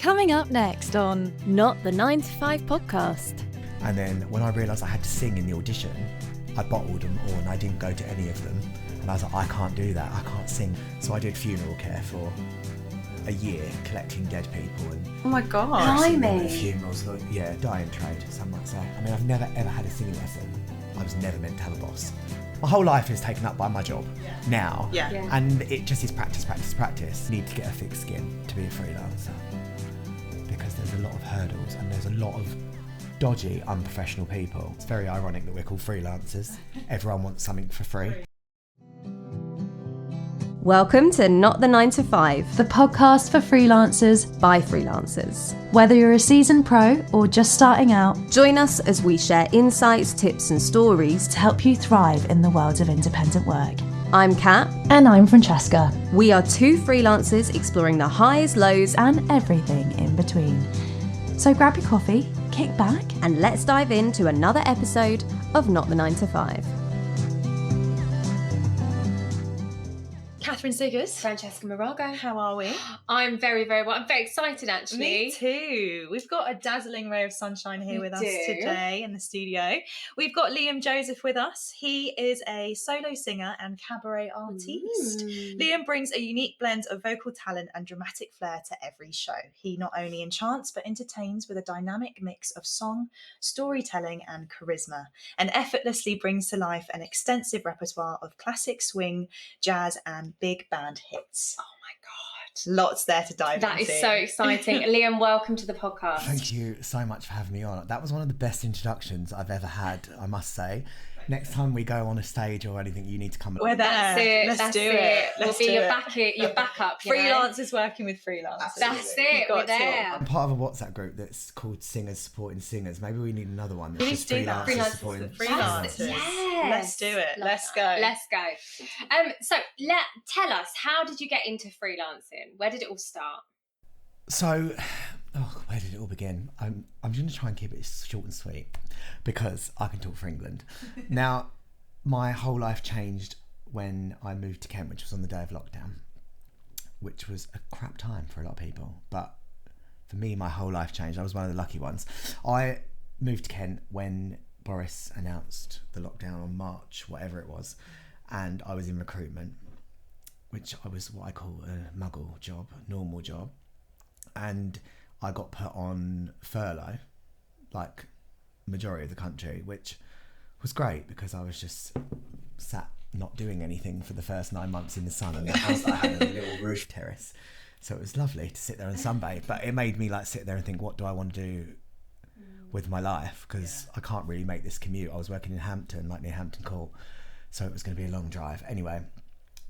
Coming up next on Not the 9 to 5 podcast. And then when I realised I had to sing in the audition, I bottled them all and I didn't go to any of them. And I was like, I can't do that, I can't sing. So I did funeral care for a year, collecting dead people and oh my god, funerals. Yeah, dying trade, some might say. I mean, I've never ever had a singing lesson. I was never meant to have a boss. My whole life is taken up by my job now. Yeah. And it just is practice. You need to get a thick skin to be a freelancer because there's a lot of hurdles and there's a lot of dodgy, unprofessional people. It's very ironic that we're called freelancers. Everyone wants something for free. Welcome to Not the 9 to 5, the podcast for freelancers by freelancers. Whether you're a seasoned pro or just starting out, Join us as we share insights, tips and stories to help you thrive in the world of independent work. I'm Kat. And I'm Francesca. We are two freelancers exploring the highs, lows and everything in between. So grab your coffee, kick back, and let's dive into another episode of Not the 9 to 5. Katheryn Siggers. Francesca Marago. How are we? I'm very, very well. I'm very excited, actually. Me too. We've got a dazzling ray of sunshine here with us today in the studio. We've got Liam Joseph with us. He is a solo singer and cabaret artiste. Liam brings a unique blend of vocal talent and dramatic flair to every show. He not only enchants but entertains with a dynamic mix of song, storytelling and charisma, and effortlessly brings to life an extensive repertoire of classic swing, jazz and big band hits. Oh my God. Lots there to dive into. That is so exciting. Liam, welcome to the podcast. Thank you so much for having me on. That was one of the best introductions I've ever had, I must say. Next time we go on a stage or anything, you need to come. We're there. That's it. Let's That's do it. it. We'll Let's be do your it. backup. Freelancers working with freelancers. That's it. We're there. I'm part of a WhatsApp group that's called Singers Supporting Singers. Maybe we need another one. We need to do that. Supporting Freelancers. Yes. Let's do it. Let's go. Let's go. So tell us, how did you get into freelancing? Where did it all start? So, where did it all begin? I'm going to try and keep it short and sweet because I can talk for England. Now, my whole life changed when I moved to Kent, which was on the day of lockdown, which was a crap time for a lot of people. But for me, my whole life changed. I was one of the lucky ones. I moved to Kent when Boris announced the lockdown on March, whatever it was, and I was in recruitment, which I was what I call a muggle job, normal job. And I got put on furlough, like majority of the country, which was great because I was just sat not doing anything for the first 9 months in the sun, and the house I had a little roof terrace, so it was lovely to sit there and sunbathe. But it made me like sit there and think, what do I want to do with my life? Because I can't really make this commute. I was working in Hampton, like near Hampton Court, so it was going to be a long drive. Anyway,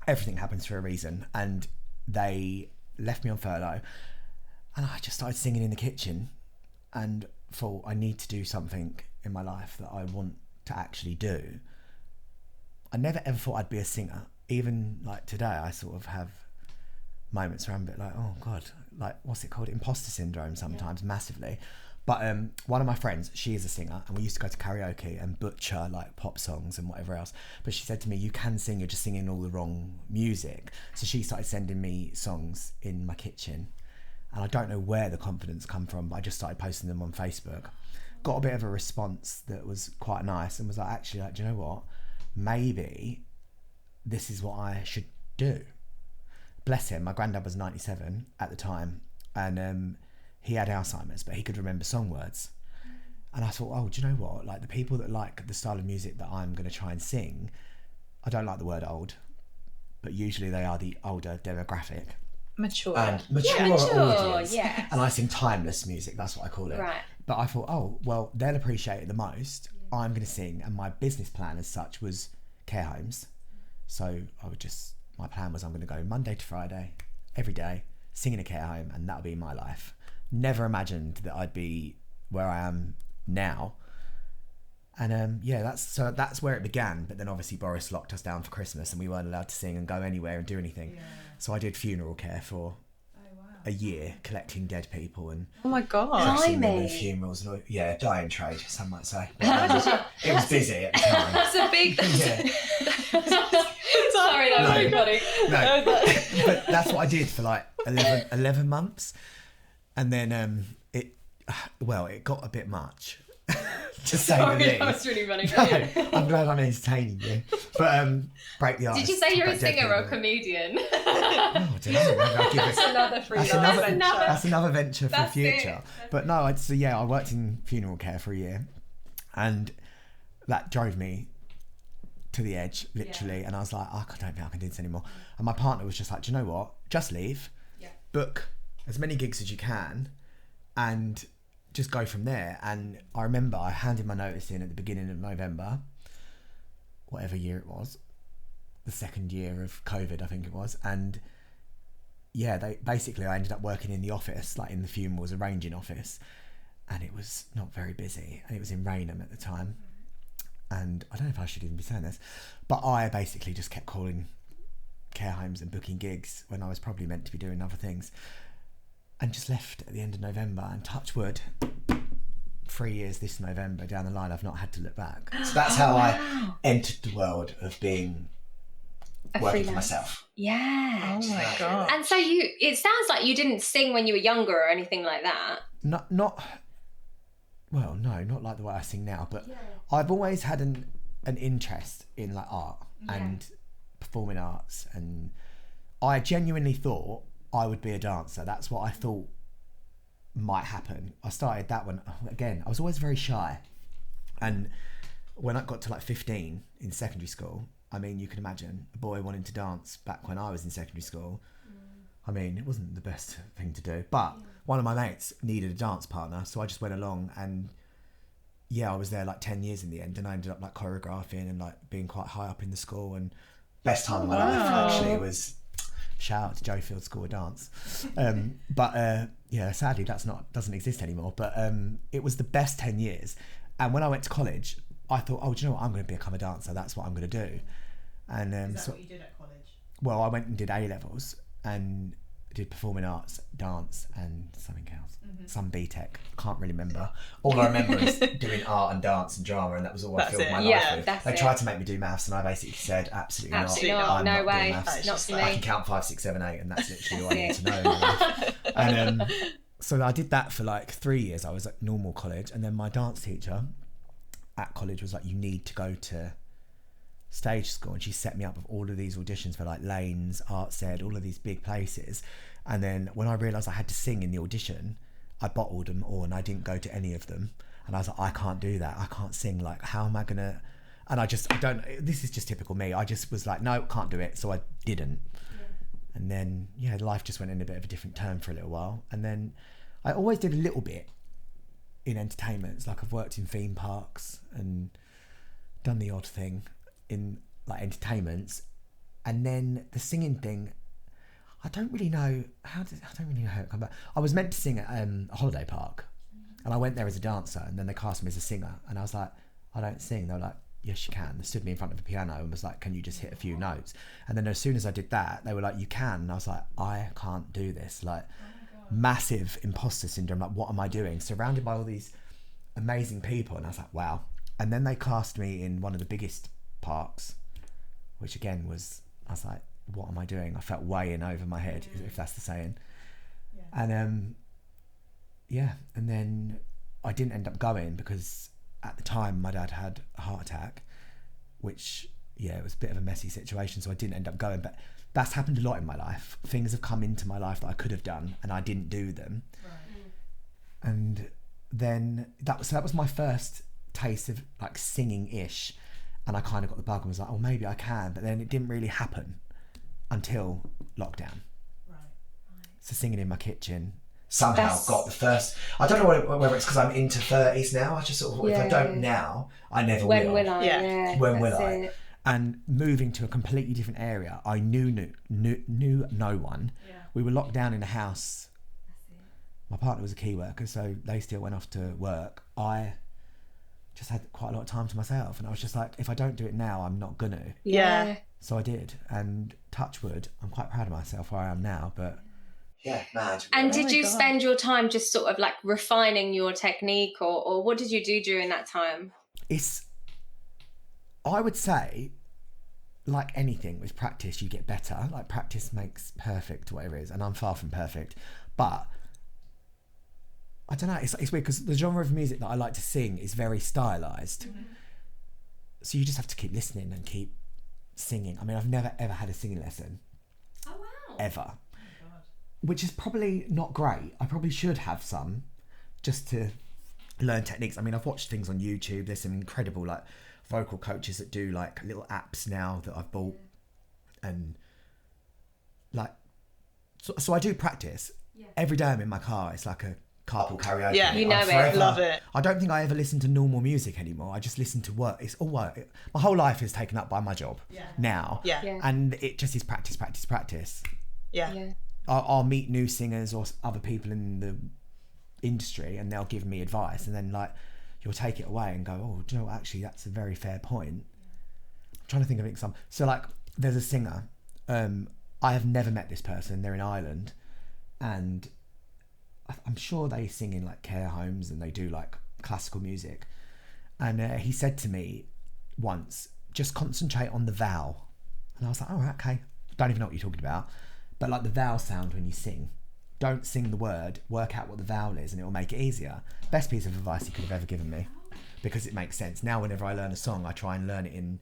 everything happens for a reason, and they left me on furlough, and I just started singing in the kitchen, and thought I need to do something in my life that I want to actually do. I never ever thought I'd be a singer. Even like today, I sort of have moments where I'm a bit like, oh God, like what's it called? Imposter syndrome sometimes, massively. But one of my friends, she is a singer, and we used to go to karaoke and butcher like pop songs and whatever else. But she said to me, you can sing, you're just singing all the wrong music. So she started sending me songs in my kitchen. And I don't know where the confidence come from, but I just started posting them on Facebook. Got a bit of a response that was quite nice, and was like, actually, like, do you know what? Maybe this is what I should do. Bless him, my granddad was 97 at the time, and he had Alzheimer's, but he could remember song words. And I thought, oh, do you know what? Like the people that like the style of music that I'm going to try and sing, I don't like the word old, but usually they are the older demographic. Mature audience. Yes. And I sing timeless music, that's what I call it. Right. But I thought, oh, well, they'll appreciate it the most. I'm going to sing, and my business plan as such was care homes. So my plan was I'm going to go Monday to Friday, every day, sing in a care home, and that'll be my life. Never imagined that I'd be where I am now. And that's where it began. But then obviously Boris locked us down for Christmas, and we weren't allowed to sing and go anywhere and do anything. Yeah. So I did funeral care for a year, collecting dead people and oh my god, dressing them in funerals. And dying trade, some might say. It was busy at the time. That's a big. Sorry, that was very funny. No, but that's what I did for like 11 months. And then it got a bit much, to say the least. That was really funny. No, I'm glad I'm entertaining you. But break the ice. Did you say talk you're a about dead singer or a people. comedian? Oh, I don't know. Maybe I'll give it. Another freelance. That's another venture for the That's future. it. But no, I worked in funeral care for a year, and that drove me to the edge, literally. And I was like, I don't think I can do this anymore. And my partner was just like, do you know what? Just leave. Yeah. Book as many gigs as you can, and just go from there. And I remember I handed my notice in at the beginning of November, whatever year it was, the second year of COVID, I think it was. And yeah, I ended up working in the office, like in the funerals arranging office, and it was not very busy, and it was in Raynham at the time. And I don't know if I should even be saying this, but I basically just kept calling care homes and booking gigs when I was probably meant to be doing other things, and just left at the end of November. And touch wood, 3 years this November down the line, I've not had to look back. So that's how I entered the world of being working for myself. Yeah. Oh my God. And so it sounds like you didn't sing when you were younger or anything like that. Not like the way I sing now, but I've always had an interest in like art and performing arts, and I genuinely thought I would be a dancer. That's what I thought might happen. I started that one again. I was always very shy, and when I got to like 15 in secondary school, I mean, you can imagine a boy wanting to dance back when I was in secondary school. I mean, it wasn't the best thing to do, but one of my mates needed a dance partner, so I just went along, and I was there like 10 years in the end, and I ended up like choreographing and like being quite high up in the school. And best time of my life actually was, shout out to Joe Field School of Dance. Sadly doesn't exist anymore, but it was the best 10 years. And when I went to college, I thought, do you know what, I'm going to become a dancer. That's what I'm going to do. And Is that what you did at college? Well, I went and did A-levels and did performing arts, dance, and something else. Some BTEC. Can't really remember. All I remember is doing art and dance and drama, and that was all I filled my life with. They tried to make me do maths, and I basically said, absolutely not. I'm no not way. doing maths. Not for me. I can count 5, 6, 7, 8, and that's literally all I need to know in my life. And so I did that for like 3 years. I was at normal college, and then my dance teacher at college was like, you need to go to stage school, and she set me up with all of these auditions for like Lanes, Arts Ed, all of these big places. And then when I realised I had to sing in the audition, I bottled them all, and I didn't go to any of them. And I was like, I can't do that. I can't sing. Like, how am I gonna? And I don't. This is just typical me. I just was like, no, can't do it. So I didn't. And then life just went in a bit of a different turn for a little while. And then I always did a little bit in entertainments. Like, I've worked in theme parks and done the odd thing in like entertainments. And then the singing thing, I don't really know how it come back. I was meant to sing at a holiday park, and I went there as a dancer, and then they cast me as a singer, and I was like, I don't sing. They were like, yes you can. They stood me in front of a piano and was like, can you just hit a few notes? And then as soon as I did that, they were like, you can. And I was like, I can't do this. Like, massive imposter syndrome. Like, what am I doing? Surrounded by all these amazing people. And I was like, wow. And then they cast me in one of the biggest parks, which again was, I was like, what am I doing? I felt way in over my head, if that's the saying. And and then I didn't end up going because at the time my dad had a heart attack, which it was a bit of a messy situation, so I didn't end up going. But that's happened a lot in my life. Things have come into my life that I could have done and I didn't do them. And then that was my first taste of like singing-ish, and I kind of got the bug and was like, oh, maybe I can. But then it didn't really happen until lockdown. So singing in my kitchen somehow got the first. I don't know whether it's because I'm into 30s now. I just sort of, if I don't now, I never will. When will I? When will I? And moving to a completely different area, I knew no one. We were locked down in a house. My partner was a key worker, so they still went off to work. I just had quite a lot of time to myself, and I was just like, if I don't do it now, I'm not gonna. So I did, and touch wood, I'm quite proud of myself where I am now. But mad. And did you spend your time just sort of like refining your technique, or what did you do during that time? I would say, like anything with practice, you get better. Like, practice makes perfect, whatever it is, and I'm far from perfect. But don't know, it's weird because the genre of music that I like to sing is very stylized. So you just have to keep listening and keep singing. I mean, I've never ever had a singing lesson. Oh wow. Ever. Which is probably not great. I probably should have some just to learn techniques. I mean, I've watched things on YouTube. There's some incredible like vocal coaches that do like little apps now that I've bought, and like so I do practice every day. I'm in my car. It's like a carpool karaoke. Yeah, you know I'm it. Love it. I don't think I ever listen to normal music anymore. I just listen to work. It's all work. My whole life is taken up by my job now. Yeah. And it just is practice. Yeah. I'll meet new singers or other people in the industry, and they'll give me advice, and then like you'll take it away and go, oh, do you know what? Actually, that's a very fair point. I'm trying to think of an example. So like, there's a singer. I have never met this person. They're in Ireland, and I'm sure they sing in like care homes and they do like classical music. And he said to me once, just concentrate on the vowel. And I was like, oh, okay. Don't even know what you're talking about. But like the vowel sound when you sing, don't sing the word, work out what the vowel is and it will make it easier. Best piece of advice he could have ever given me, because it makes sense. Now whenever I learn a song, I try and learn it in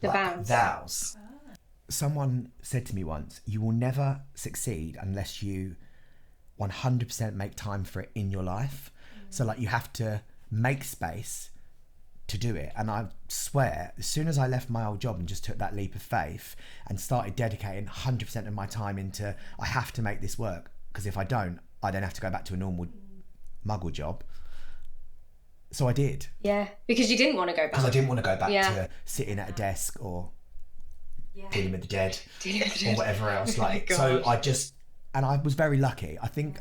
The like, vowels. vowels. Someone said to me once, you will never succeed unless you 100% make time for it in your life. So like you have to make space to do it. And I swear, as soon as I left my old job and just took that leap of faith and started dedicating 100% of my time into, I have to make this work, because if I don't, I then have to go back to a normal muggle job. So I did. Yeah, because you didn't want to go back. Because I didn't want to go back Yeah. to sitting at a desk or dealing with the dead Dealing or whatever else. Like, God. so I just, and I was very lucky. I think,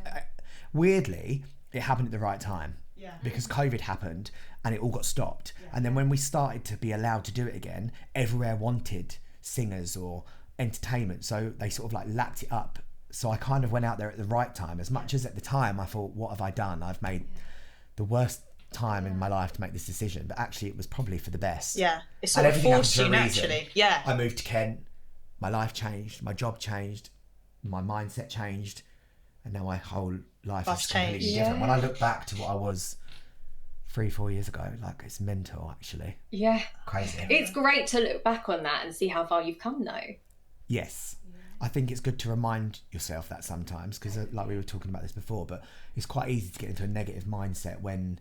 weirdly, it happened at the right time. Because COVID happened and it all got stopped. And then when we started to be allowed to do it again, everywhere wanted singers or entertainment. So they sort of like lapped it up. So I kind of went out there at the right time. As much as at the time I thought, what have I done? I've made the worst time in my life to make this decision. But actually it was probably for the best. Yeah. It sort And of everything happened forced for you a reason. naturally. Yeah. I moved to Kent. My life changed. My job changed. My mindset changed. And now my whole life Life's is completely changed. different. When I look back to what I was 3-4 years ago, like, it's mental, actually. Yeah. Crazy. It's great to look back on that and see how far you've come though. Yes. I think it's good to remind yourself that sometimes, because like we were talking about this before, but it's quite easy to get into a negative mindset when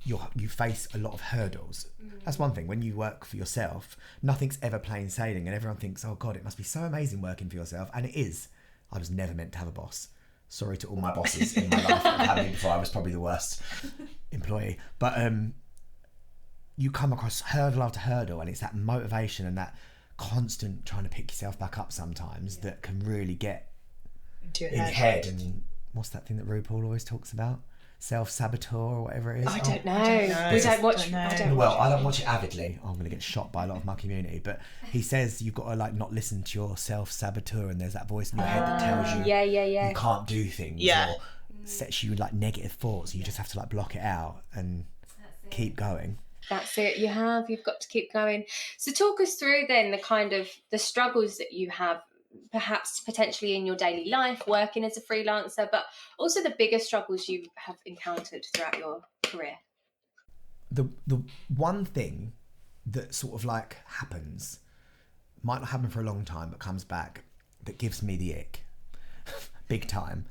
you face a lot of hurdles. That's one thing. When you work for yourself, nothing's ever plain sailing, and everyone thinks, oh God, it must be so amazing working for yourself. And it is. I was never meant to have a boss. Sorry to all my bosses in my life that have had me before. I was probably the worst employee. But you come across hurdle after hurdle, and it's that motivation and that constant trying to pick yourself back up sometimes that can really get Into your in your head. And what's that thing that RuPaul always talks about? Self-saboteur or whatever it is. I don't know. know. We don't watch. Don't know. I don't Well, watch I don't watch it avidly. I'm going to get shot by a lot of my community. But he says you've got to like not listen to your self-saboteur, and there's that voice in your head that tells you Yeah. you can't do things Yeah. or sets you like negative thoughts. You just have to like block it out and keep going. That's it. You've got to keep going. So talk us through then the kind of the struggles that you have, perhaps potentially in your daily life, working as a freelancer, but also the bigger struggles you have encountered throughout your career. The one thing that sort of like happens, might not happen for a long time, but comes back, that gives me the ick, big time,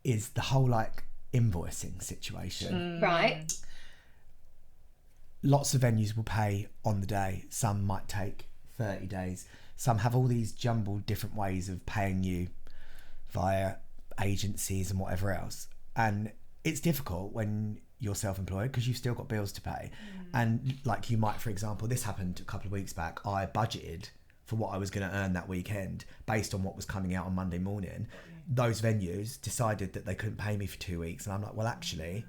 is the whole like invoicing situation. Right. Lots of venues will pay on the day. Some might take 30 days. Some have all these jumbled different ways of paying you via agencies and whatever else. And it's difficult when you're self-employed because you've still got bills to pay. And like you might, for example, this happened a couple of weeks back. I budgeted for what I was going to earn that weekend based on what was coming out on Monday morning. Those venues decided that they couldn't pay me for 2 weeks. And I'm like, well, actually,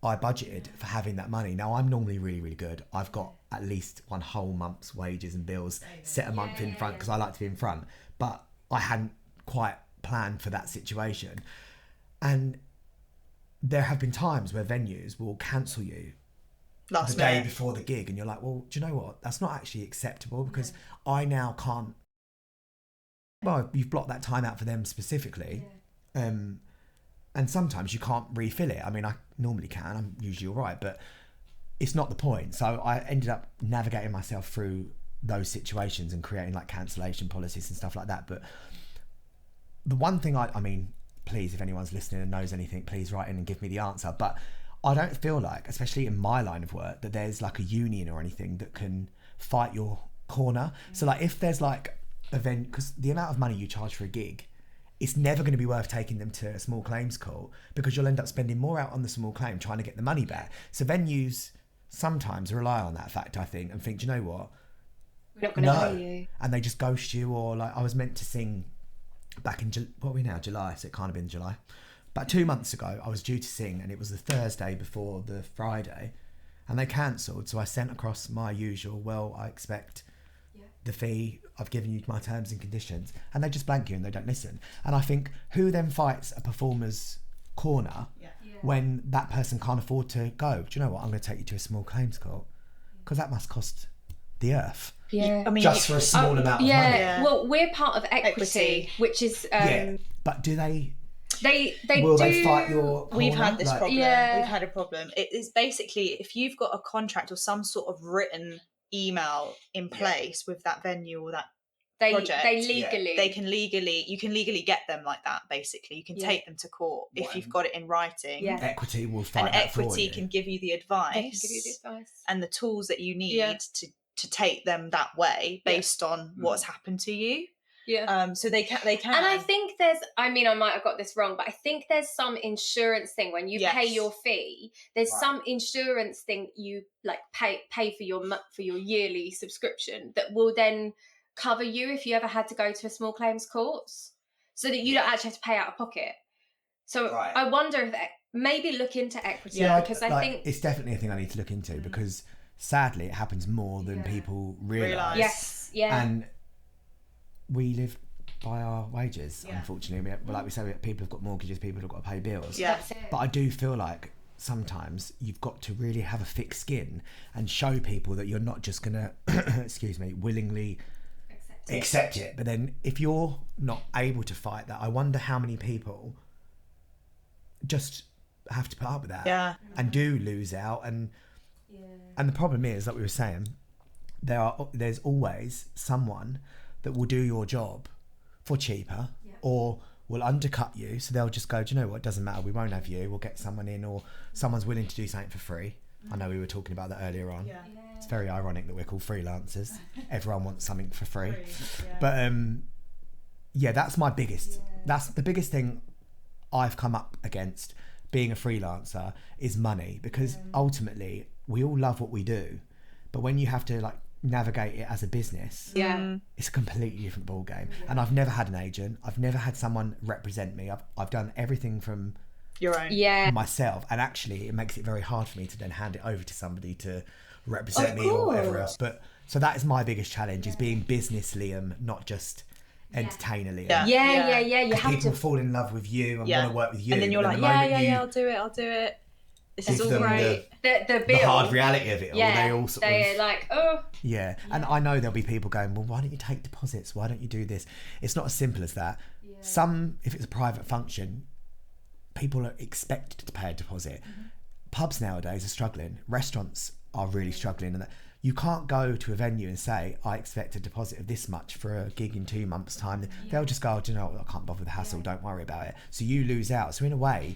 I budgeted for having that money. Now, I'm normally really, really good. I've got at least one whole month's wages and bills set a month in front because I like to be in front. But I hadn't quite planned for that situation. And there have been times where venues will cancel you Last the day minute. before the gig. And you're like, well, do you know what? That's not actually acceptable because I now can't... Well, you've blocked that time out for them specifically. and sometimes you can't refill it. I mean, I normally can. I'm usually all right, but it's not the point. So I ended up navigating myself through those situations and creating like cancellation policies and stuff like that. But the one thing I mean, please, if anyone's listening and knows anything, please write in and give me the answer. But I don't feel like, especially in my line of work, that there's like a union or anything that can fight your corner. So like if there's like event, because the amount of money you charge for a gig, it's never going to be worth taking them to a small claims court, because you'll end up spending more out on the small claim trying to get the money back. So venues sometimes rely on that fact, I think, and think, do you know what? We're not going to pay you. And they just ghost you. Or like I was meant to sing back in, what are we now, July? So it can't have been July. About 2 months ago, I was due to sing, and it was the Thursday before the Friday, and they cancelled. So I sent across my usual, well, I expect the fee, I've given you my terms and conditions, and they just blank you and they don't listen. And I think, who then fights a performer's corner when that person can't afford to go? Do you know what? I'm going to take you to a small claims court, because that must cost the earth. Yeah, I mean, just for a small amount of money. Yeah, well, we're part of equity. Which is but do they? They fight your corner? We've had this problem. Yeah. We've had a problem. It is basically, if you've got a contract or some sort of written email in place with that venue or that project, you can legally get them like that. Basically, you can take them to court if you've got it in writing. Yeah. Equity will fight and that for equity you. can give you the advice. And the tools that you need to take them that way based on what's happened to you. Yeah. So they can. And I think I might have got this wrong, but I think there's some insurance thing when you pay your fee. There's some insurance thing you like pay for your yearly subscription that will then cover you if you ever had to go to a small claims courts, so that you don't actually have to pay out of pocket. So I wonder if maybe look into equity, because I think it's definitely a thing I need to look into, because sadly it happens more than people realise. Yes, yeah. And we live by our wages, unfortunately. Like we say, people have got mortgages, people have got to pay bills. Yeah. That's it. But I do feel like sometimes you've got to really have a thick skin and show people that you're not just going to, willingly accept it. But then if you're not able to fight that, I wonder how many people just have to put up with that and do lose out. And the problem is, like we were saying, there's always someone that will do your job for cheaper or will undercut you. So they'll just go, do you know what, it doesn't matter, we won't have you, we'll get someone in, or someone's willing to do something for free. I know we were talking about that earlier on. It's very ironic that we're called freelancers. Everyone wants something for free. But that's my biggest, that's the biggest thing I've come up against being a freelancer, is money. Because ultimately we all love what we do, but when you have to like navigate it as a business, it's a completely different ball game. And I've never had an agent, I've never had someone represent me. I've done everything from your own myself, and actually it makes it very hard for me to then hand it over to somebody to represent me or whatever else. But so that is my biggest challenge, is being business Liam, not just entertainer Liam. You have people to fall in love with you and want to work with you, and then you're like I'll do it. This is all great. The hard reality of it all. They all sort they're like, and I know there'll be people going, well, why don't you take deposits? Why don't you do this? It's not as simple as that. If it's a private function, people are expected to pay a deposit. Pubs nowadays are struggling. Restaurants are really struggling, and you can't go to a venue and say, I expect a deposit of this much for a gig in 2 months' time. They'll just go, do you know what, I can't bother with the hassle, don't worry about it. So you lose out. So in a way,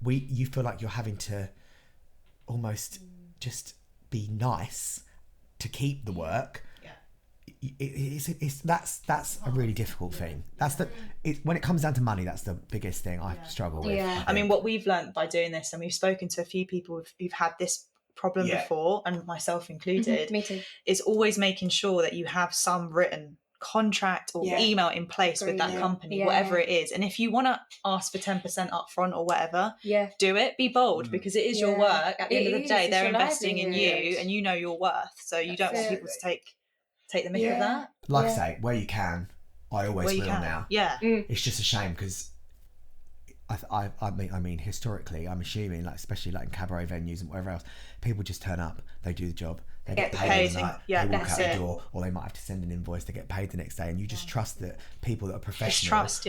you feel like you're having to almost just be nice to keep the work. That's a really difficult thing. When it comes down to money, that's the biggest thing I struggle with. I mean, what we've learned by doing this, and we've spoken to a few people who've had this problem before, and myself included, me too, is always making sure that you have some written contract or email in place with that company, whatever it is. And if you want to ask for 10% up front or whatever, do it. Be bold, because it is your work. At the end of the day, they're investing in you, and you know your worth. So you don't want people to take the mick of that. Like I say, where you can, I always will now. It's just a shame, because I mean historically, I'm assuming, like especially like in cabaret venues and whatever else, people just turn up, they do the job, they Get get paid paid, overnight, yeah, they walk that's out the it. door, or they might have to send an invoice to get paid the next day, and you just trust that people that are It's professional trust,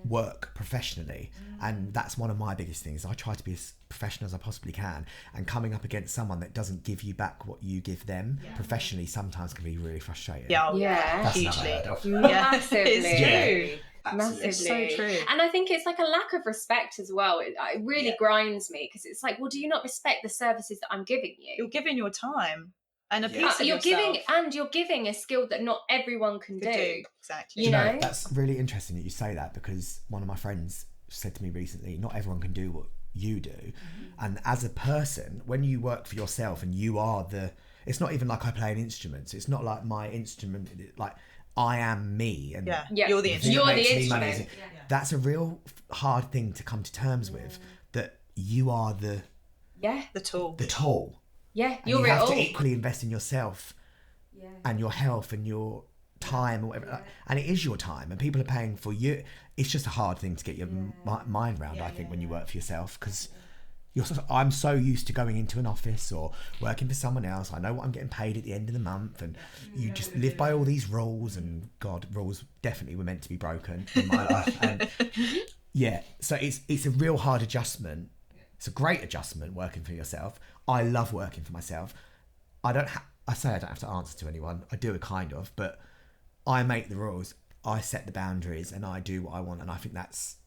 work professionally. And that's one of my biggest things. I try to be as professional as I possibly can, and coming up against someone that doesn't give you back what you give them professionally sometimes can be really frustrating. Yeah. Hugely. Massively. It's true. Massively. It's so true. And I think it's like a lack of respect as well. It really grinds me, because it's like, well, do you not respect the services that I'm giving you? You're giving your time and a piece of you're yourself. you're giving a skill that not everyone can do. Exactly. You know? That's really interesting that you say that, because one of my friends said to me recently, not everyone can do what you do. And as a person, when you work for yourself and you are it's not even like I play an instrument. So it's not like my instrument, like I am me. And you're the instrument. You're the makes me instrument. money. That's a real hard thing to come to terms with, that you are the tool. the tool. Yeah, And you're you it have all. to equally invest in yourself and your health and your time or whatever. And it is your time, and people are paying for you. It's just a hard thing to get your mind around, I think, when you work for yourself, because I'm so used to going into an office or working for someone else. I know what I'm getting paid at the end of the month, and you just live by all these rules, and God, rules definitely were meant to be broken in my life. And so it's a real hard adjustment. It's a great adjustment working for yourself. I love working for myself. I say I don't have to answer to anyone. I do, kind of, but I make the rules. I set the boundaries, and I do what I want, and I think that's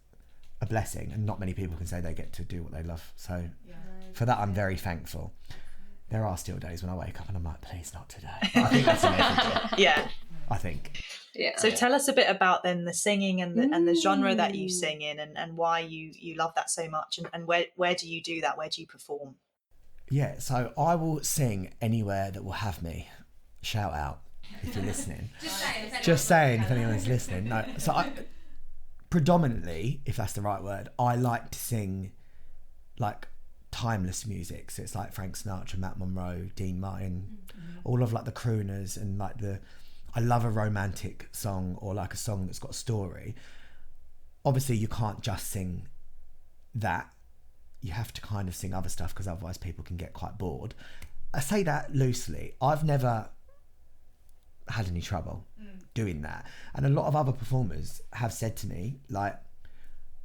a blessing, and not many people can say they get to do what they love. So for that, I'm very thankful. There are still days when I wake up and I'm like, please not today. But I think that's an everyday. I think. So tell us a bit about then the singing and the genre that you sing in, and why you love that so much, and where do you do that? Where do you perform? Yeah, so I will sing anywhere that will have me. Shout out if you're listening. Just saying if anyone's listening. No, so I predominantly, if that's the right word, I like to sing like timeless music. So it's like Frank Sinatra, Matt Monroe, Dean Martin, all of like the crooners, and like I love a romantic song, or like a song that's got a story. Obviously you can't just sing that. You have to kind of sing other stuff, because otherwise people can get quite bored. I say that loosely. I've never had any trouble doing that, and a lot of other performers have said to me, like,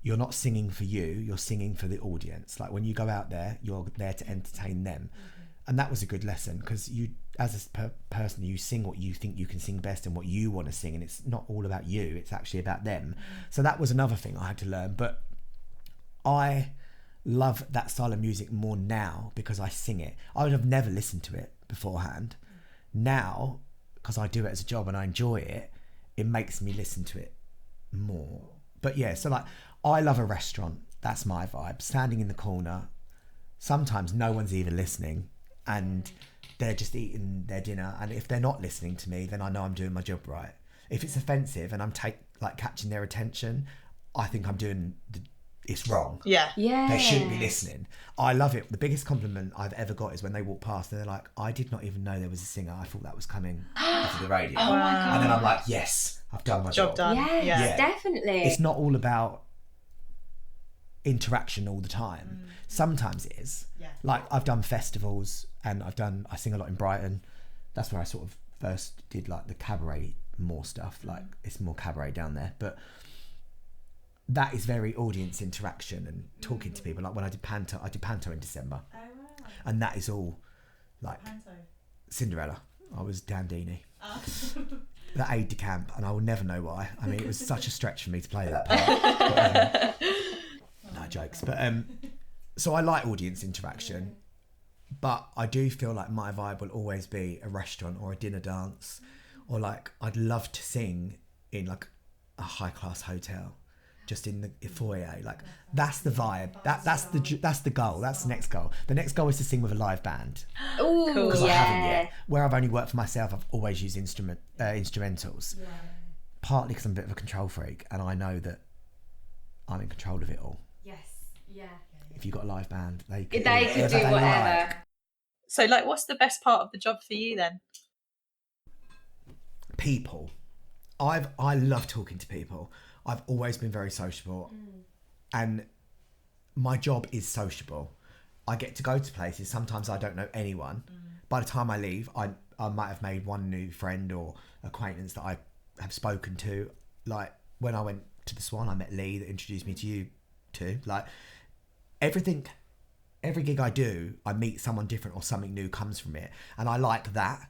you're not singing for you, you're singing for the audience. Like, when you go out there, you're there to entertain them. And that was a good lesson, because you, as a person, you sing what you think you can sing best and what you want to sing, and it's not all about you, it's actually about them. So that was another thing I had to learn. But I love that style of music more now because I sing it. I would have never listened to it beforehand. Now, because I do it as a job and I enjoy it, it makes me listen to it more. But yeah, so like, I love a restaurant. That's my vibe. Standing in the corner, sometimes no one's even listening, and they're just eating their dinner. And if they're not listening to me, then I know I'm doing my job right. If it's offensive and I'm catching their attention, I think I'm doing it's wrong. Yeah. They shouldn't be listening. I love it. The biggest compliment I've ever got is when they walk past and they're like, I did not even know there was a singer. I thought that was coming off the radio. Oh my God. And then I'm like, yes, I've done my job. Done. Yes, definitely. It's not all about interaction all the time. Sometimes it is. Like, I've done festivals, and I sing a lot in Brighton. That's where I sort of first did like the cabaret more stuff. Like, it's more cabaret down there, but that is very audience interaction and talking to people. Like when I did Panto in December. Oh, wow. And that is all like Cinderella. I was Dandini. The aide de camp, and I will never know why. I mean, it was such a stretch for me to play that part. But, no jokes. But so I like audience interaction, but I do feel like my vibe will always be a restaurant or a dinner dance, or like I'd love to sing in like a high class hotel. Just in the foyer, like that's the vibe. That's the goal. That's the next goal. The next goal is to sing with a live band. Oh, cool. Because I haven't yet. Where I've only worked for myself, I've always used instrumentals. Yeah. Partly because I'm a bit of a control freak, and I know that I'm in control of it all. Yes. Yeah. If you've got a live band, they can do whatever. Like. So, like, what's the best part of the job for you then? People. I love talking to people. I've always been very sociable, and my job is sociable. I get to go to places. Sometimes I don't know anyone, by the time I leave, I might have made one new friend or acquaintance that I have spoken to. Like when I went to the Swan, I met Lee that introduced me to you two. Like every gig I do, I meet someone different or something new comes from it, and I like that.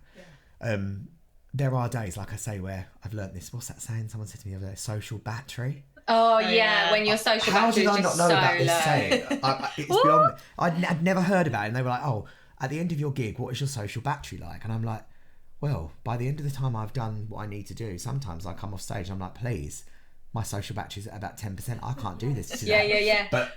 There are days, like I say, where I've learnt this. What's that saying? Someone said to me the other day, social battery. Oh yeah, when your social battery is just so low. How did I not know about this saying? It's beyond me. I'd never heard about it, and they were like, "Oh, at the end of your gig, what is your social battery like?" And I'm like, "Well, by the end of the time I've done what I need to do, sometimes I come off stage and I'm like, please, my social battery's at about 10%. I can't do this today." Yeah. But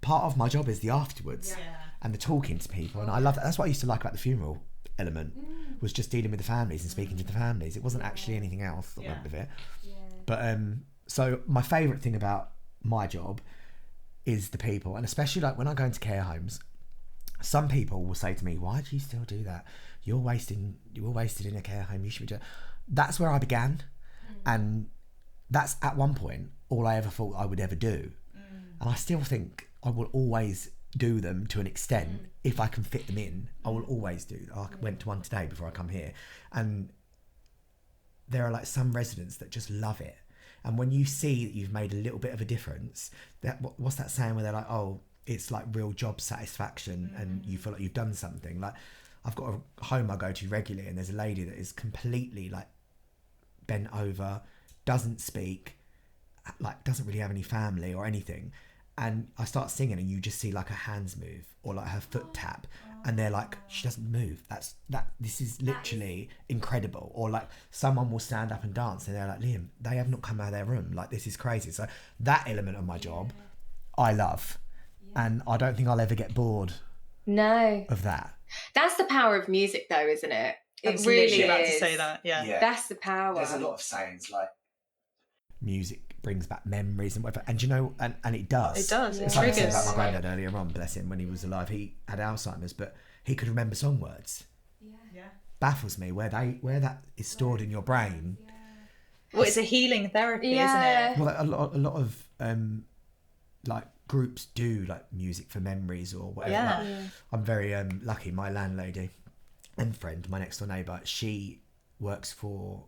part of my job is the afterwards and the talking to people, and I love that. That's what I used to like about the funeral element, was just dealing with the families and speaking to the families. It wasn't actually anything else that went with it. But so my favourite thing about my job is the people, and especially like when I go into care homes, some people will say to me, "Why do you still do that? You were wasted in a care home. You should be doing." That's where I began, and that's at one point all I ever thought I would ever do, and I still think I will always do them to an extent. If I can fit them in, I will always do. I went to one today before I come here, and there are like some residents that just love it, and when you see that you've made a little bit of a difference, that what's that saying where they're like, "Oh, it's like real job satisfaction," and you feel like you've done something. Like I've got a home I go to regularly, and there's a lady that is completely like bent over, doesn't speak, like doesn't really have any family or anything, and I start singing and you just see like her hands move or like her foot tap, and they're like, she doesn't move. This is literally incredible. Or like someone will stand up and dance and they're like, "Liam, they have not come out of their room. Like this is crazy." So that element of my job I love, and I don't think I'll ever get bored of that. That's the power of music though, isn't it? It really really about is. to say that. Yeah. That's the power. There's a lot of sayings like music brings back memories and whatever, and you know, and it does. It does. It's like I said about my granddad earlier on, bless him, when he was alive, he had Alzheimer's, but he could remember song words. Baffles me where that is stored in your brain. Well, it's a healing therapy, isn't it? Well, a lot of like groups do like music for memories or whatever. I'm very lucky. My landlady and friend, my next door neighbour, she works for,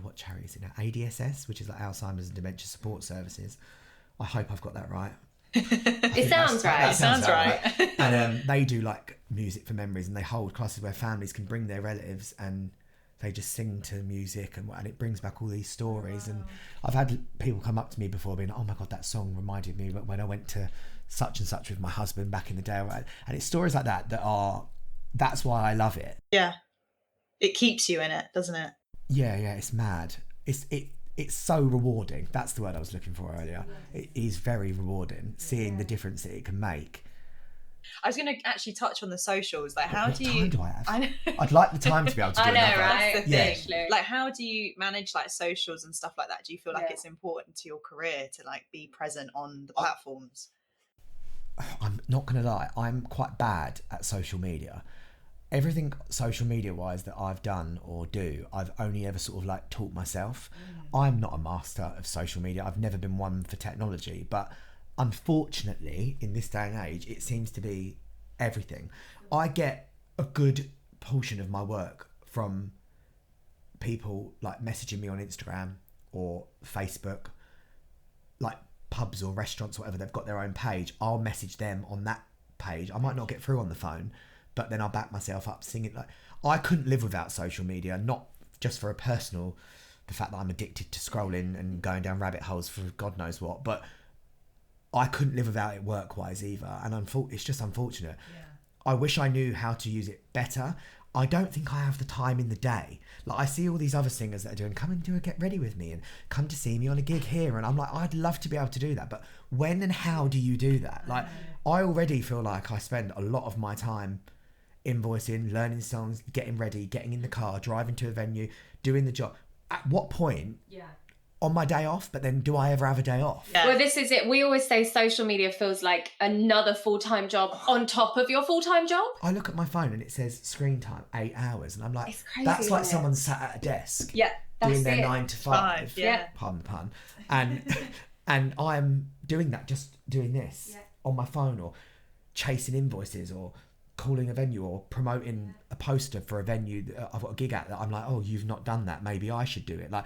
what charity is it now? ADSS, which is like Alzheimer's and Dementia Support Services. I hope I've got that right. It sounds right. It sounds right. And they do like music for memories, and they hold classes where families can bring their relatives and they just sing to music, and it brings back all these stories. And I've had people come up to me before being, "Oh my God, that song reminded me when I went to such and such with my husband back in the day." And it's stories like that's why I love it. Yeah. It keeps you in it, doesn't it? Yeah, it's mad. It's so rewarding. That's the word I was looking for earlier. It is very rewarding seeing the difference that it can make. I was going to actually touch on the socials. Like, how what do time you? do I have? I know. I'd like the time to be able to do I know, another. right? That's the Yeah. thing. Like, how do you manage like socials and stuff like that? Do you feel like it's important to your career to like be present on the platforms? I'm not going to lie. I'm quite bad at social media. Everything social media wise that I've done or do, I've only ever sort of like taught myself. I'm not a master of social media. I've never been one for technology, but unfortunately in this day and age, it seems to be everything. I get a good portion of my work from people like messaging me on Instagram or Facebook, like pubs or restaurants or whatever, they've got their own page. I'll message them on that page. I might not get through on the phone, but then I'll back myself up singing. Like, I couldn't live without social media, not just for the fact that I'm addicted to scrolling and going down rabbit holes for God knows what, but I couldn't live without it work-wise either. And it's just unfortunate. I wish I knew how to use it better. I don't think I have the time in the day. Like, I see all these other singers that are doing, "Come and do a Get Ready with me and come to see me on a gig here." And I'm like, I'd love to be able to do that. But when and how do you do that? Like, I already feel like I spend a lot of my time invoicing, learning songs, getting ready, getting in the car, driving to a venue, doing the job. At what point on my day off, but then do I ever have a day off? Well, this is it. We always say social media feels like another full-time job on top of your full-time job. I look at my phone and it says screen time 8 hours, and I'm like, It's crazy, that's like isn't it? someone sat at a desk That's doing their it. 9 to 5. Yeah. Pardon the pun. And I'm doing that, just doing this on my phone, or chasing invoices, or calling a venue or promoting a poster for a venue that I've got a gig at that I'm like, oh, you've not done that, maybe I should do it. Like,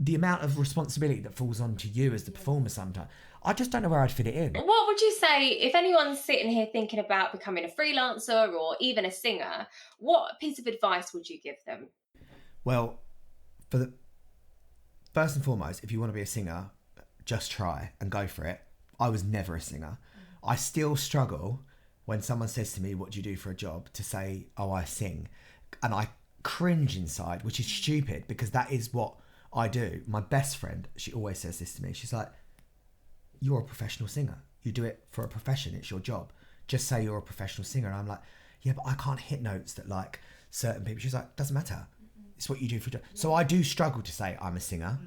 the amount of responsibility that falls onto you as the performer sometimes, I just don't know where I'd fit it in. What would you say if anyone's sitting here thinking about becoming a freelancer or even a singer? What piece of advice would you give them? Well, first and foremost, if you want to be a singer, just try and go for it. I was never a singer. I still struggle when someone says to me, what do you do for a job? To say, oh, I sing. And I cringe inside, which is stupid because that is what I do. My best friend, she always says this to me. She's like, you're a professional singer. You do it for a profession. It's your job. Just say you're a professional singer. And I'm like, yeah, but I can't hit notes that like certain people. She's like, doesn't matter. It's what you do for a job. So I do struggle to say I'm a singer.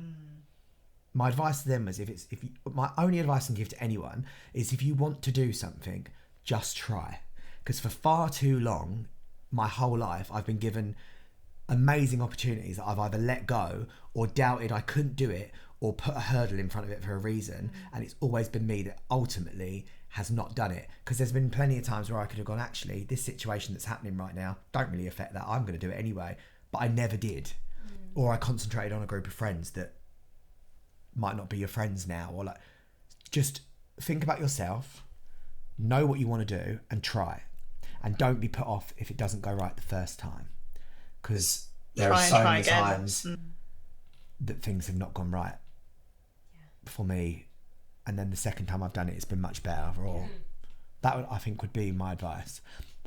My advice to them is my only advice I can give to anyone is if you want to do something, just try. Because for far too long, my whole life, I've been given amazing opportunities that I've either let go or doubted I couldn't do it or put a hurdle in front of it for a reason. And it's always been me that ultimately has not done it. Because there's been plenty of times where I could have gone, actually, this situation that's happening right now don't really affect that. I'm going to do it anyway. But I never did. Or I concentrated on a group of friends that might not be your friends now. Or like, just think about yourself, know what you want to do and try. And don't be put off if it doesn't go right the first time. Because there are so many times that things have not gone right for me, and then the second time I've done it, it's been much better overall. That would, I think, would be my advice.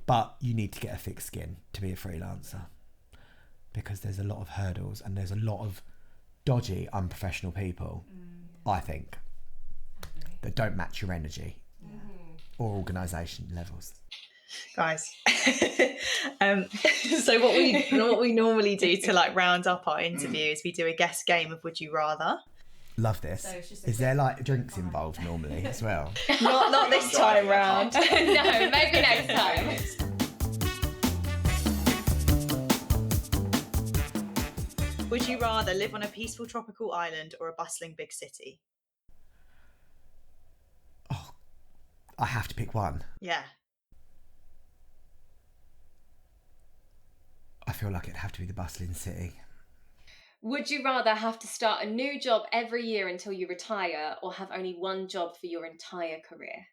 But you need to get a thick skin to be a freelancer because there's a lot of hurdles and there's a lot of dodgy, unprofessional people, I think, that don't match your energy or organisation levels. Guys, so what we normally do to like round up our interview is we do a guess game of Would You Rather. Love this. Is there like drinks involved normally as well? Not this time round. No, maybe next time. Would you rather live on a peaceful tropical island or a bustling big city? Oh, I have to pick one. Yeah. I feel like it'd have to be the bustling city. Would you rather have to start a new job every year until you retire or have only one job for your entire career?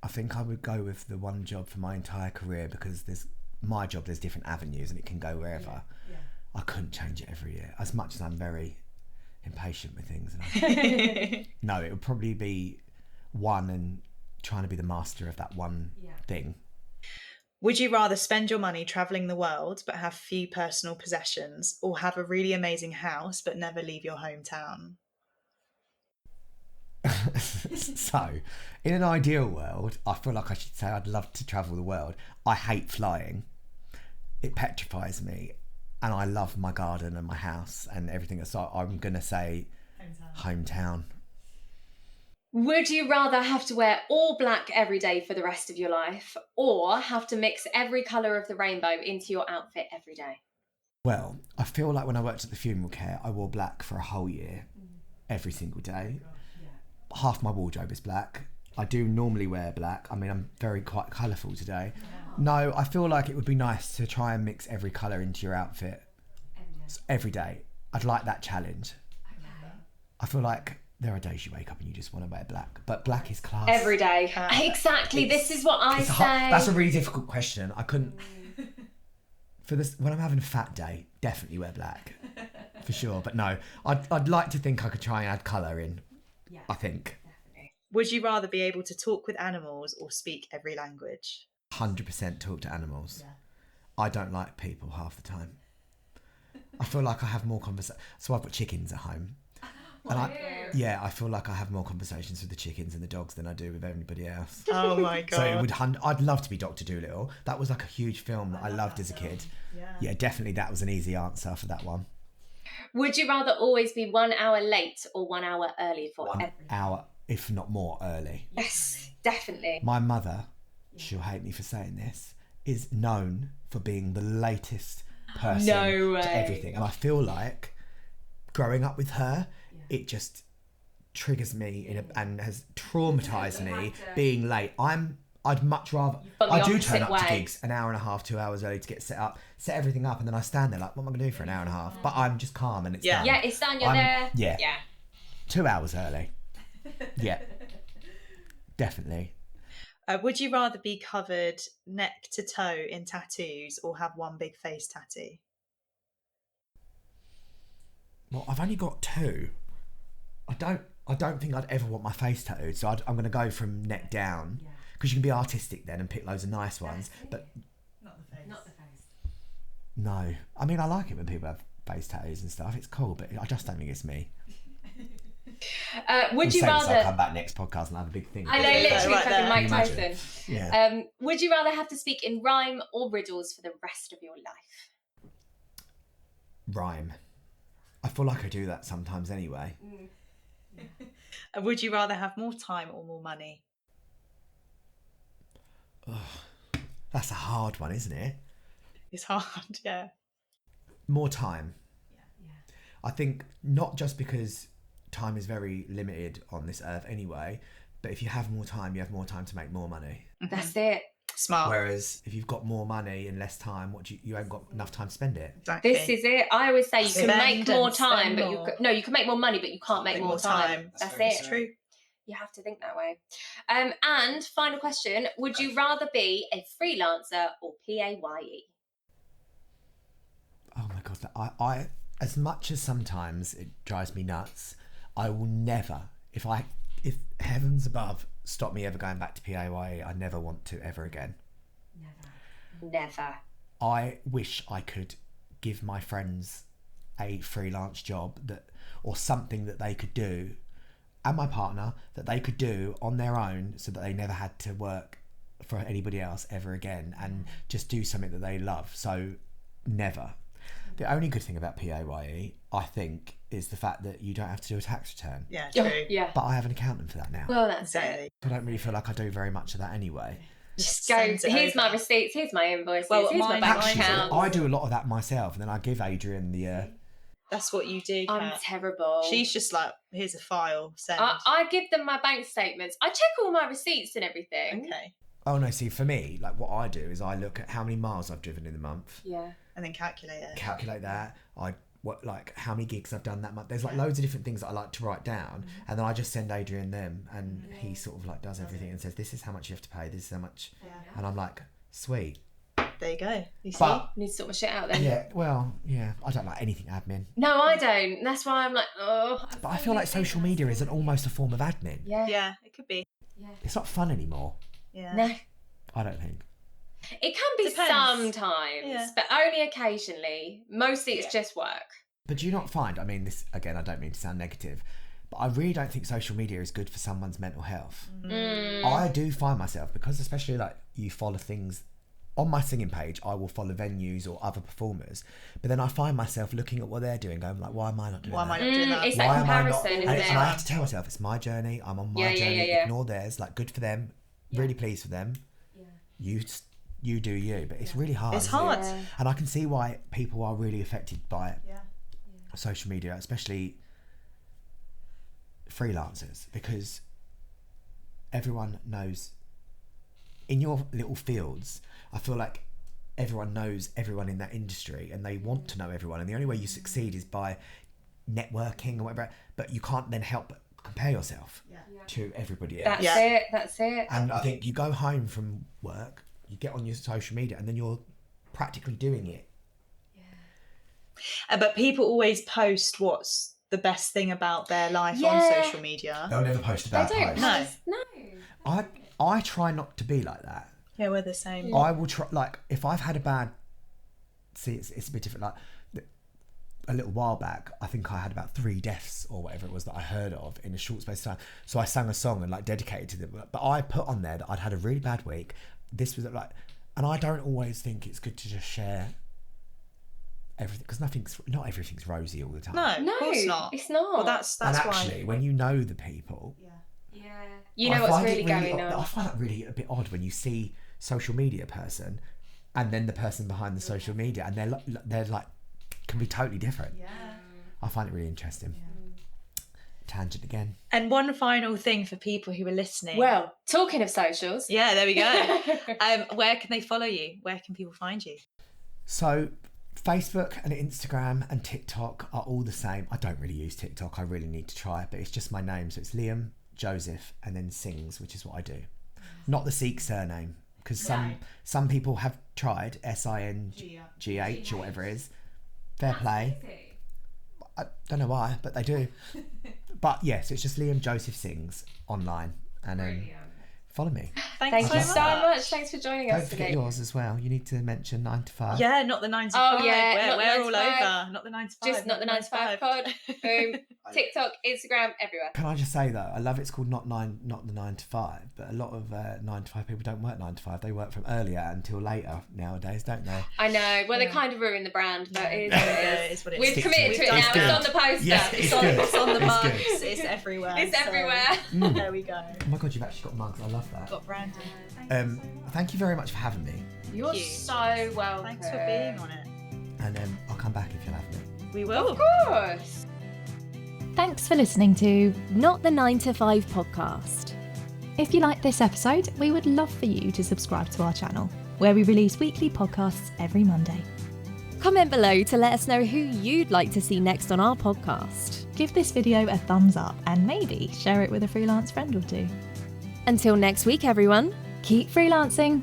I think I would go with the one job for my entire career because there's different avenues and it can go wherever. Yeah. I couldn't change it every year as much as I'm very impatient with things. No, it would probably be one and trying to be the master of that one thing. Would you rather spend your money travelling the world but have few personal possessions or have a really amazing house but never leave your hometown? So, in an ideal world, I feel like I should say I'd love to travel the world. I hate flying. It petrifies me. And I love my garden and my house and everything. So I'm going to say hometown. Would you rather have to wear all black every day for the rest of your life or have to mix every colour of the rainbow into your outfit every day? Well, I feel like when I worked at the funeral care, I wore black for a whole year, every single day. Half my wardrobe is black. I do normally wear black. I mean, I'm quite colourful today. No, I feel like it would be nice to try and mix every colour into your outfit every day. I'd like that challenge. I feel like there are days you wake up and you just want to wear black, but black is class. Every day. Exactly. This is what I say. That's a really difficult question. I couldn't. For this, when I'm having a fat day, definitely wear black, for sure. But no, I'd like to think I could try and add colour in. Yeah, I think. Definitely. Would you rather be able to talk with animals or speak every language? 100% talk to animals. Yeah. I don't like people half the time. I feel like I have more conversation. So I've got chickens at home. And I feel like I have more conversations with the chickens and the dogs than I do with everybody else. Oh my god! So I'd love to be Dr. Dolittle. That was like a huge film that I loved as a kid. Yeah, definitely that was an easy answer for that one. Would you rather always be 1 hour late or 1 hour early for everything? 1 hour, if not more, early. Yes, definitely. My mother, she'll hate me for saying this, is known for being the latest person to everything, and I feel like growing up with her. It just triggers me and has traumatized me being late. I'd much rather, I do turn up to gigs an hour and a half, 2 hours early to get set everything up, and then I stand there like, what am I going to do for an hour and a half? But I'm just calm and it's done. Yeah, it's done, you're there. Yeah. 2 hours early. Yeah. Definitely. Would you rather be covered neck to toe in tattoos or have one big face tattoo? Well, I've only got 2. I don't think I'd ever want my face tattooed, so I'm going to go from neck down, because you can be artistic then and pick loads of nice ones, but Not the face. no. I mean, I like it when people have face tattoos and stuff. It's cool, but I just don't think it's me. Would you rather? I'll come back next podcast and have a big thing. I know, literally, Right fucking there. Mike Can you Tyson. Yeah. Would you rather have to speak in rhyme or riddles for the rest of your life? Rhyme. I feel like I do that sometimes anyway. Would you rather have more time or more money? That's a hard one, isn't it? It's hard, yeah. More time. I think not just because time is very limited on this earth anyway, but if you have more time, you have more time to make more money. That's it. Smart. Whereas if you've got more money and less time, you ain't got enough time to spend it. Exactly. This is it. I always say you can Spend make more and time, spend but more. you can make more money, but you can't make more time. That's it. It's true. You have to think that way. And final question: would you rather be a freelancer or PAYE? Oh my god, I as much as sometimes it drives me nuts, I will never, if heavens above stop me ever going back to PAYE, I never want to ever again. Never. I wish I could give my friends a freelance job or something that they could do, and my partner, that they could do on their own, so that they never had to work for anybody else ever again, and just do something that they love. So never. The only good thing about PAYE, I think, is the fact that you don't have to do a tax return. Yeah, true. Yeah. But I have an accountant for that now. Well, that's it. Exactly. I don't really feel like I do very much of that anyway. Just go. Send it Here's my over. receipts. Here's my invoices. Well, here's my mine- bank Actually, account. I do a lot of that myself, and then I give Adrian the... That's what you do, I'm Kat. terrible. She's just like, here's a file, send. I give them my bank statements. I check all my receipts and everything. Okay. Oh no, see, for me, like what I do is I look at how many miles I've driven in the month, Yeah. And then calculate it. calculate that. How many gigs I've done that month. There's like loads of different things that I like to write down, and then I just send Adrian them, and he sort of like does everything and says, this is how much you have to pay, this is how much, and I'm like, sweet. There you go. You see? But Need to sort my shit out then. yeah, well, yeah, I don't like anything admin. No, I don't. That's why I'm like, oh. But I feel like social media is almost a form of admin. Yeah. Yeah, it could be. It's not fun anymore. Yeah. No. I don't think. It can be Depends. sometimes, Yeah. but only occasionally. Mostly it's just work. But do you not find, I mean, this, again, I don't mean to sound negative, but I really don't think social media is good for someone's mental health. I do find myself, because especially like you follow things, on my singing page, I will follow venues or other performers, but then I find myself looking at what they're doing, going like, why am I not doing Why am I that? not doing that? It's Why that am I not? comparison, And, isn't and I it? have to tell myself, it's my journey, I'm on my Yeah, journey, yeah. ignore theirs, like good for them, really pleased for them. You do you, but it's really hard. It's isn't it? hard. Yeah. And I can see why people are really affected by it. Yeah. Social media, especially freelancers, because everyone knows in your little fields. I feel like everyone knows everyone in that industry, and they want to know everyone, and the only way you succeed is by networking or whatever, but you can't then help but compare yourself to everybody else. That's it. And I think you go home from work, you get on your social media, and then you're practically doing it. But people always post what's the best thing about their life on social media. They'll never post They about don't. posts. No. I try not to be like that. Yeah, we're the same. I will try, like, if I've had a bad... See, it's a bit different. Like, a little while back, I think I had about 3 deaths or whatever it was that I heard of in a short space of time. So I sang a song and, like, dedicated to them. But I put on there that I'd had a really bad week. This was, like... And I don't always think it's good to just share everything, because not everything's rosy all the time. No, of course not. It's not. Well, that's and why. actually, when you know the people... You know I what's find really it going I on. find that really a bit odd when you see social media person and then the person behind the social media, and they're like can be totally different. I find it really interesting. tangent again. And one final thing for people who are listening. Well, talking of socials. Yeah, there we go. Where can they follow you? Where can people find you? So Facebook and Instagram and TikTok are all the same. I don't really use TikTok. I really need to try it, but it's just my name. So it's Liam Joseph and then Sings, which is what I do. Not the Sikh surname, because some people have tried SINGH or whatever it is. Fair play. I don't know why, but they do. But yes, it's just Liam Joseph Sings online, and follow me. Thank you so much. Thanks for joining us today. Don't forget yours as well. You need to mention 9 to 5. Yeah, not the 9 to 5. Oh yeah, we're all over. Not the 9 to 5. Just not the 9 to 5 pod. Boom. TikTok, Instagram, everywhere. Can I just say though, I love it's called not the 9 to 5, but a lot of 9 to 5 people don't work 9 to 5. They work from earlier until later nowadays, don't they? I know. Well, they kind of ruin the brand, but it is what it is. We've committed to it now. It's on the poster. Yes, it's on the mugs. Good. It's everywhere. It's everywhere. There we go. Oh my God, you've actually got mugs. I love that. Got branded. Thank you very much for having me. You're so welcome. Thanks for being on it. And I'll come back if you'll have me. We will. Of course. Thanks for listening to Not the 9 to 5 podcast. If you liked this episode, we would love for you to subscribe to our channel, where we release weekly podcasts every Monday. Comment below to let us know who you'd like to see next on our podcast. Give this video a thumbs up and maybe share it with a freelance friend or two. Until next week, everyone. Keep freelancing.